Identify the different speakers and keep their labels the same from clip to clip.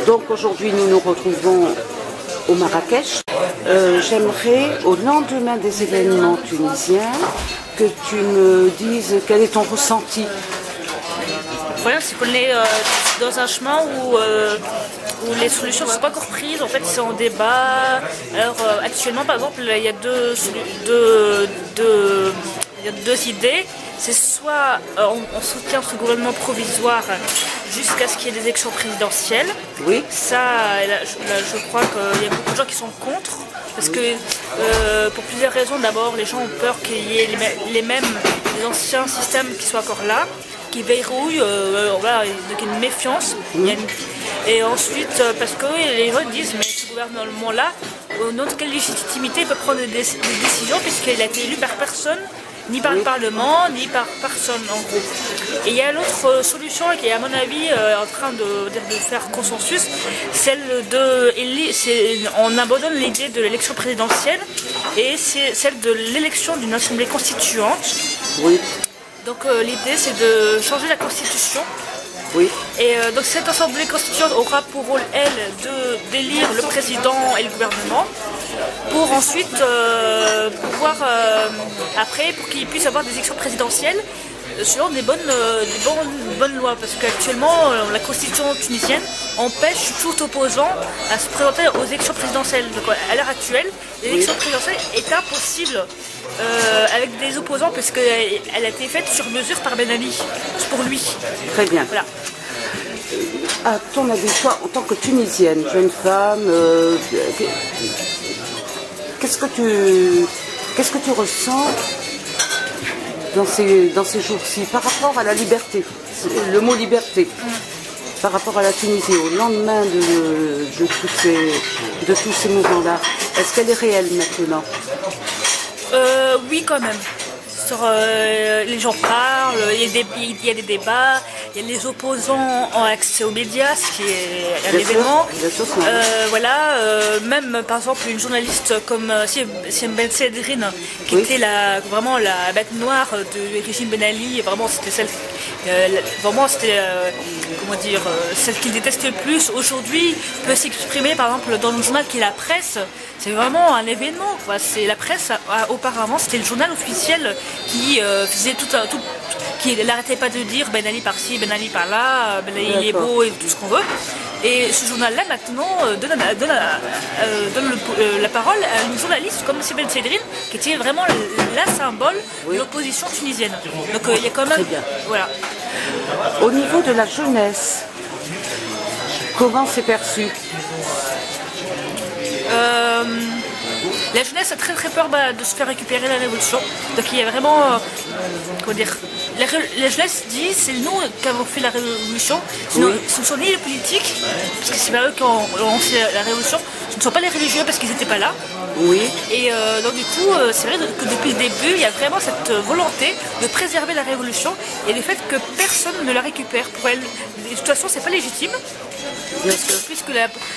Speaker 1: Donc aujourd'hui, nous nous retrouvons au Marrakech. J'aimerais, au lendemain des événements tunisiens, que tu me dises quel est ton ressenti.
Speaker 2: Le problème, c'est qu'on est dans un chemin où les solutions ne sont pas encore prises. En fait, c'est en débat. Alors, actuellement, par exemple, il y a deux idées. C'est soit on soutient ce gouvernement provisoire jusqu'à ce qu'il y ait des élections présidentielles.
Speaker 1: Oui.
Speaker 2: Ça, là, je crois qu'il y a beaucoup de gens qui sont contre. Parce que pour plusieurs raisons, d'abord, les gens ont peur qu'il y ait les anciens systèmes qui soient encore là, qui verrouillent, voilà, donc une méfiance. Et ensuite, parce que les gens disent, mais ce gouvernement-là, au nom de quelle légitimité il peut prendre des décisions, puisqu'il a été élu par personne, ni par le Parlement, ni par personne en gros. Et il y a l'autre solution qui est à mon avis en train de faire consensus, on abandonne l'idée de l'élection présidentielle et c'est celle de l'élection d'une assemblée constituante.
Speaker 1: Oui.
Speaker 2: Donc l'idée c'est de changer la constitution.
Speaker 1: Oui.
Speaker 2: Et donc cette assemblée constituante aura pour rôle, elle, d'élire le président et le gouvernement pour ensuite pouvoir, après, pour qu'il puisse avoir des élections présidentielles selon des bonnes lois. Parce qu'actuellement, la constitution tunisienne empêche tout opposant à se présenter aux élections présidentielles. Donc à l'heure actuelle, l'élection présidentielle est impossible avec des opposants parce qu'elle a été faite sur mesure par Ben Ali, pour lui.
Speaker 1: Très bien.
Speaker 2: Voilà.
Speaker 1: À ton avis, toi, en tant que Tunisienne, jeune femme, qu'est-ce que tu ressens dans ces jours-ci par rapport à la liberté, le mot liberté, par rapport à la Tunisie, au lendemain de tous ces mouvements-là, est-ce qu'elle est réelle maintenant?
Speaker 2: Oui, quand même. Les gens parlent, il y a des débats, il y a les opposants ont accès aux médias, ce qui est un événement. Voilà, même par exemple une journaliste comme Siem Ben Sedrine, qui était vraiment la bête noire du régime Ben Ali, vraiment c'était celle celle qu'il détestait le plus, aujourd'hui peut s'exprimer par exemple dans le journal qui est la presse. C'est vraiment un événement, quoi. C'est la presse. Auparavant, c'était le journal officiel qui faisait qui n'arrêtait pas de dire Ben Ali par-ci, Ben Ali par-là, Ben Ali il est beau et tout ce qu'on veut. Et ce journal-là maintenant donne la parole à une journaliste comme Siem Ben Sedrine, qui était vraiment la symbole de l'opposition tunisienne. Donc il y a quand même, voilà.
Speaker 1: Au niveau de la jeunesse, comment c'est perçu?
Speaker 2: La jeunesse a très très peur de se faire récupérer la révolution. Donc il y a vraiment, comment dire, la jeunesse dit c'est nous qui avons fait la révolution, sinon ce ne sont ni les politiques, parce que c'est pas eux qui ont lancé la révolution, ce ne sont pas les religieux parce qu'ils n'étaient pas là.
Speaker 1: Oui.
Speaker 2: Et donc du coup, c'est vrai que depuis le début, il y a vraiment cette volonté de préserver la révolution et le fait que personne ne la récupère pour elle. De toute façon, c'est pas légitime. Puisque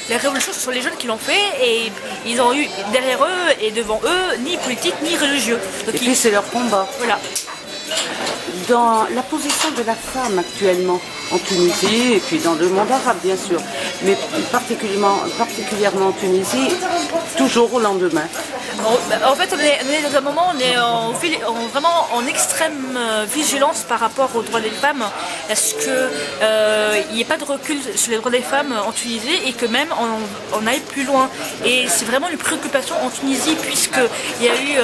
Speaker 2: la révolution, ce sont les jeunes qui l'ont fait et ils ont eu derrière eux et devant eux ni politique ni religieux. Donc
Speaker 1: et puis c'est leur combat.
Speaker 2: Voilà.
Speaker 1: Dans la position de la femme actuellement en Tunisie et puis dans le monde arabe bien sûr, mais particulièrement en Tunisie, toujours au lendemain.
Speaker 2: En fait, on est dans un moment, on est vraiment en extrême vigilance par rapport aux droits des femmes, à ce qu'il n'y ait pas de recul sur les droits des femmes en Tunisie et que même on aille plus loin. Et c'est vraiment une préoccupation en Tunisie puisqu'il y a eu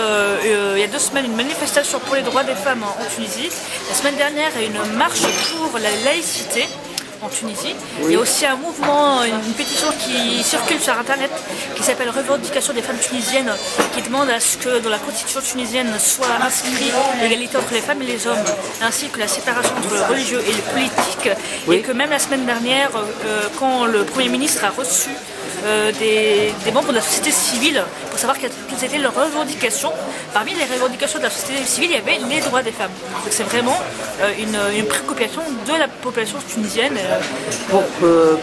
Speaker 2: il y a 2 semaines une manifestation pour les droits des femmes en Tunisie. La semaine dernière, il y a eu une marche pour la laïcité en Tunisie. Il y a aussi un mouvement, une pétition qui circule sur internet qui s'appelle Revendication des femmes tunisiennes, qui demande à ce que dans la constitution tunisienne soit inscrit l'égalité entre les femmes et les hommes, ainsi que la séparation entre le religieux et le politique. Et que même la semaine dernière, quand le Premier ministre a reçu des membres de la société civile pour savoir quelles étaient leurs revendications. Parmi les revendications de la société civile, il y avait les droits des femmes. Donc c'est vraiment une préoccupation de la population tunisienne.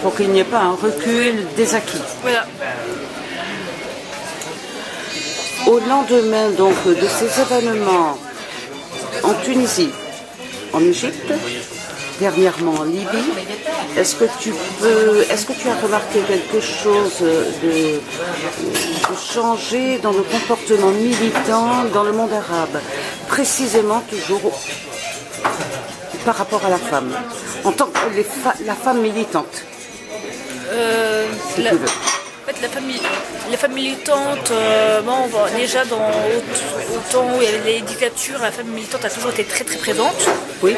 Speaker 1: Pour qu'il n'y ait pas un recul des acquis.
Speaker 2: Voilà.
Speaker 1: Au lendemain donc de ces événements en Tunisie, en Égypte, dernièrement en Libye. Est-ce que tu as remarqué quelque chose de changé dans le comportement militant dans le monde arabe, précisément toujours par rapport à la femme, en tant que la femme militante, si tu veux.
Speaker 2: En fait, les femmes militantes, bon, déjà au temps où il y avait les dictatures, la femme militante a toujours été très très présente.
Speaker 1: Oui.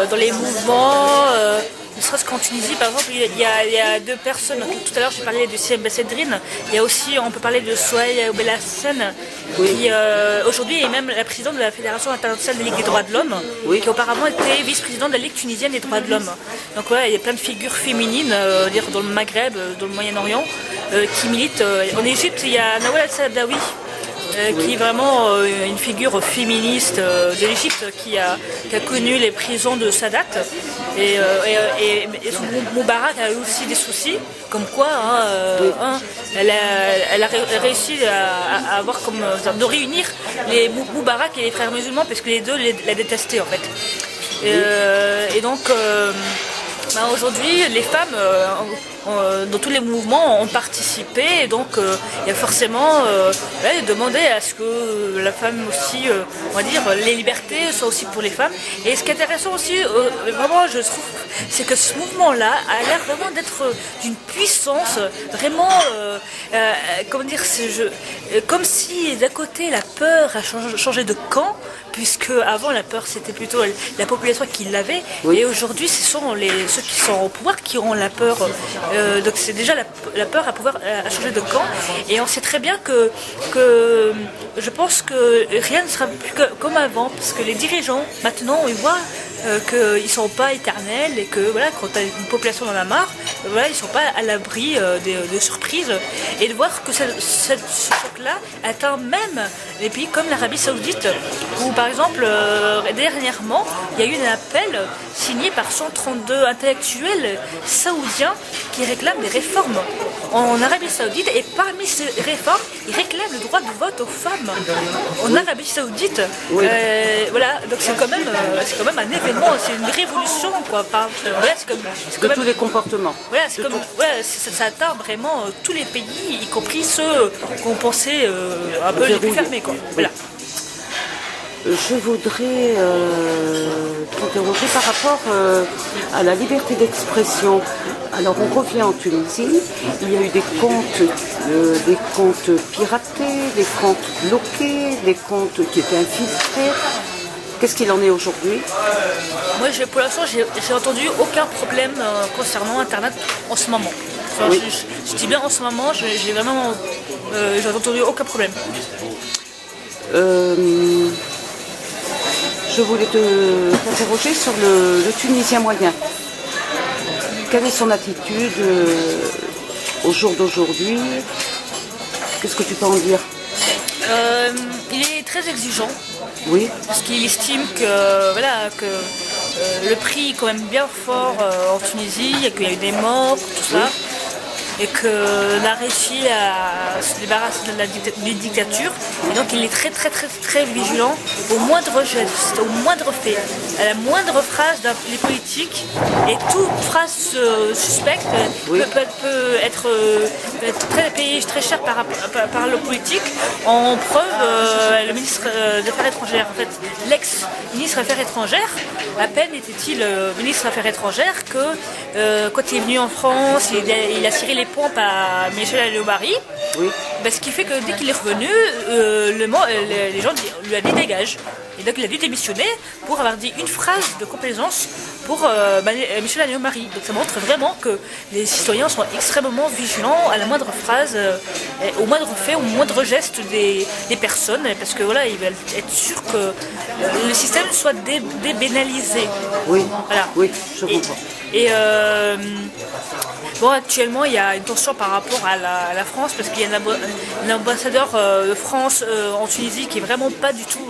Speaker 2: Dans les mouvements, ne serait-ce qu'en Tunisie, par exemple, il y a deux personnes. Tout à l'heure, j'ai parlé de Siem Bessedrine. Il y a aussi, on peut parler de Souhaïla Belhassen, qui aujourd'hui est même la présidente de la Fédération internationale des Ligues des droits de l'homme, qui auparavant était vice-présidente de la Ligue tunisienne des droits de l'homme. Donc voilà, il y a plein de figures féminines, dans le Maghreb, dans le Moyen-Orient, qui militent. En Égypte, il y a Nawal al-Saadawi, qui est vraiment une figure féministe de l'Égypte qui a connu les prisons de Sadat. Et Moubarak a eu aussi des soucis, comme quoi elle a réussi à avoir de réunir les Moubarak et les frères musulmans, parce que les deux la détestaient en fait. Et donc aujourd'hui, les femmes dans tous les mouvements ont participé, et donc il y a forcément demandé à ce que la femme aussi, on va dire, les libertés soient aussi pour les femmes. Et ce qui est intéressant aussi, vraiment, je trouve, c'est que ce mouvement-là a l'air vraiment d'être d'une puissance vraiment, comment dire, comme si d'un côté la peur a changé de camp, puisque avant la peur c'était plutôt la population qui l'avait, et aujourd'hui ce sont ceux qui sont au pouvoir qui ont la peur. Donc c'est déjà la peur à changer de camp, et on sait très bien que je pense que rien ne sera plus comme avant, parce que les dirigeants maintenant ils voient qu'ils ne sont pas éternels, et que voilà, quand tu as une population dans la marre, voilà, ils ne sont pas à l'abri de surprises, et de voir que ce choc-là atteint même les pays comme l'Arabie Saoudite, où par exemple dernièrement il y a eu un appel signé par 132 intellectuels saoudiens qui réclament des réformes en Arabie Saoudite, et parmi ces réformes ils réclament le droit de vote aux femmes en Arabie Saoudite. Voilà, donc c'est quand même un événement, c'est une révolution quoi. Voilà, c'est
Speaker 1: de tous les comportements.
Speaker 2: Voilà, ça atteint vraiment tous les pays, y compris ceux qu'on pensait un peu les plus fermés quoi. Voilà.
Speaker 1: Je voudrais t'interroger par rapport à la liberté d'expression. Alors on revient en Tunisie, il y a eu des comptes piratés, des comptes bloqués, des comptes qui étaient infiltrés. Qu'est-ce qu'il en est aujourd'hui?
Speaker 2: Moi, pour l'instant, j'ai entendu aucun problème concernant Internet en ce moment. Enfin, je dis bien en ce moment, j'ai entendu aucun problème.
Speaker 1: Je voulais t'interroger sur le Tunisien moyen. Quelle est son attitude au jour d'aujourd'hui? Qu'est-ce que tu peux en dire?
Speaker 2: Il est très exigeant.
Speaker 1: Oui.
Speaker 2: Parce qu'il estime que le prix est quand même bien fort en Tunisie, et qu'il y a eu des morts, tout ça. Et qu'on a réussi à se débarrasser de la dictature, et donc il est très très très très vigilant au moindre geste, au moindre fait, à la moindre phrase des politiques, et toute phrase suspecte peut être payée très cher par le politique. En preuve, le ministre des Affaires étrangères, en fait, l'ex-ministre des Affaires étrangères, à peine était-il ministre des Affaires étrangères que quand il est venu en France, il a ciré les pompes à Michel Alliot-Marie, ce qui fait que dès qu'il est revenu, les gens lui ont dit dégage. Et donc il a dû démissionner pour avoir dit une phrase de complaisance pour Michel Alliot-Marie. Donc ça montre vraiment que les citoyens sont extrêmement vigilants à la moindre phrase, au moindre fait, au moindre geste des personnes, parce que voilà, ils veulent être sûrs que le système soit débénalisé.
Speaker 1: Oui,
Speaker 2: voilà.
Speaker 1: Oui, je comprends.
Speaker 2: Et bon, actuellement, il y a une tension par rapport à la France, parce qu'il y a un ambassadeur de France en Tunisie qui est vraiment pas du tout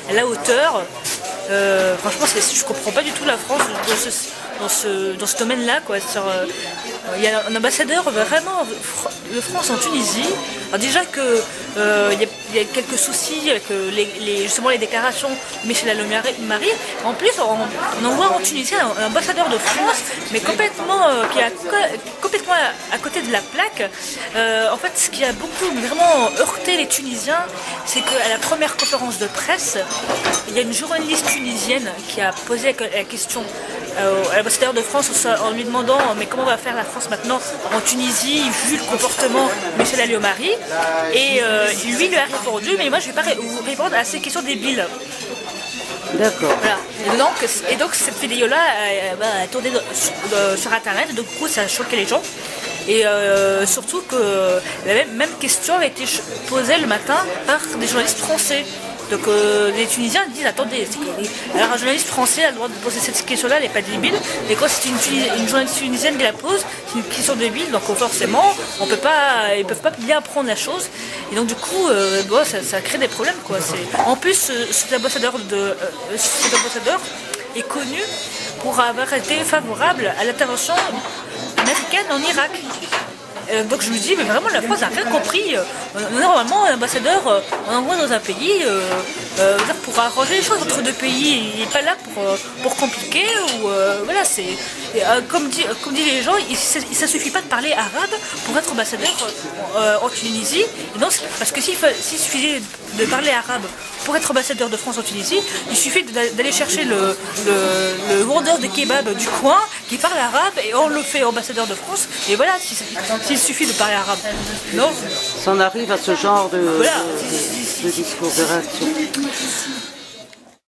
Speaker 2: à la hauteur. Franchement, je comprends pas du tout la France dans ce domaine-là, quoi. Il y a un ambassadeur vraiment de France en Tunisie. Alors déjà que il y a quelques soucis avec justement les déclarations de Michel Alliot-Marie. En plus, on envoie en Tunisie un ambassadeur de France, mais complètement, qui est complètement à côté de la plaque. En fait, ce qui a beaucoup vraiment heurté les Tunisiens, c'est qu'à la première conférence de presse, il y a une journaliste tunisienne qui a posé la question à l'ambassadeur de France en lui demandant mais comment va faire la France maintenant en Tunisie vu le comportement de Michel Alliot-Marie, et lui a répondu mais moi je vais pas vous répondre à ces questions débiles.
Speaker 1: D'accord.
Speaker 2: Voilà. Et donc cette vidéo-là a tourné sur internet, et du coup ça a choqué les gens. Et surtout que la même question a été posée le matin par des journalistes français. Donc les Tunisiens disent attendez, alors un journaliste français a le droit de poser cette question-là, elle n'est pas débile, mais quand c'est une journaliste tunisienne qui la pose, c'est une question débile, donc forcément ils ne peuvent pas bien prendre la chose, et donc du coup ça crée des problèmes quoi. En plus cet ambassadeur est connu pour avoir été favorable à l'intervention américaine en Irak. Donc je me dis, mais vraiment la France n'a rien compris. Normalement, un ambassadeur, on envoie dans un pays pour arranger les choses entre deux pays. Il n'est pas là pour compliquer. Voilà, comme disent les gens, ça ne suffit pas de parler arabe pour être ambassadeur en Tunisie. Et non, parce que s'il suffisait de parler arabe pour être ambassadeur de France en Tunisie, il suffit d'aller chercher le vendeur de kebab du coin qui parle arabe et on le fait ambassadeur de France. Et voilà, s'il suffit de parler arabe. Non.
Speaker 1: Ça en arrive à ce genre de discours, de réaction.